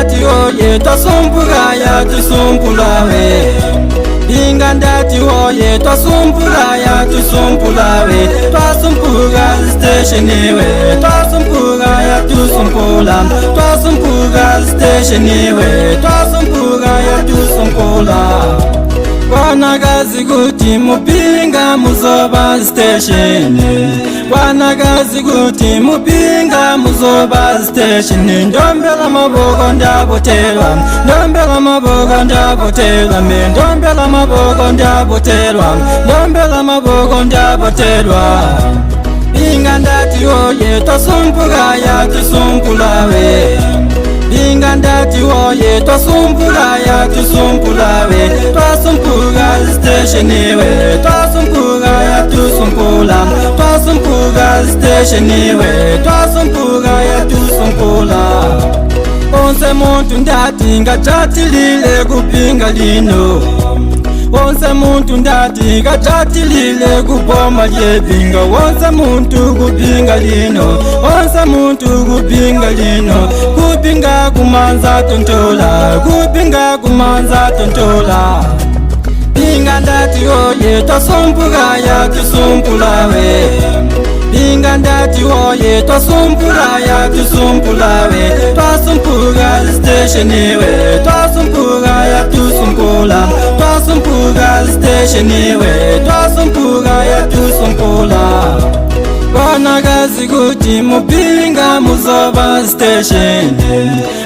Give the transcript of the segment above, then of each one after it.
ndati oye twasumpula yatusumpula we ingandati oye twasumpula yatusumpula we twasumpula station we twasumpula yatusumpula twasumpula station we twasumpula yatusumpula wanagazi kuti mupinga muzoba station wanagazi kuti mupinga muzoba station ndombela maboko ndabotelwa ndombela maboko ndabotelwa me ndombela maboko ndabotelwa ndombela maboko ndabotelwa ingandati oye twasumpula yatusumpula we ingandati oye twasumpula yatusumpula we twasumpula station we twasumpula yatusumpula twasumpula station we twasumpula yatusumpula onse muntu ndati ngachatilile kupinga lino onse muntu ndati ngachatilile kupoma lyepinga onse muntu kupinga lino onse muntu kupinga lino kupinga kumanza tontola kupinga kumanza tontola ingandati oye twasumpula yatusumpula we ingandati oye twasumpula yatusumpula we twasumpula station we twasumpula yatusumpula twasumpula station we twasumpula yatusumpula wanagazi kuti mupinga muzoba station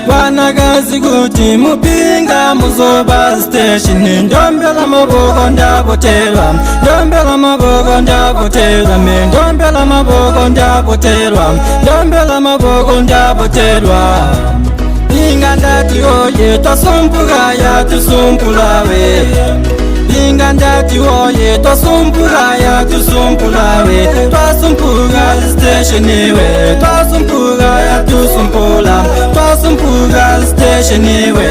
wanagazi kuti mupinga muzoba station ndombela maboko ndabotelwa ndombela maboko ndabotelwa me ndombela maboko ndabotelwa ndombela maboko ndabotelwa ingandati oye twasumpula yatusumpula we ingandati oye twasumpula yatusumpula we twasumpula station we twasumpula yatusumpula twasumpula station we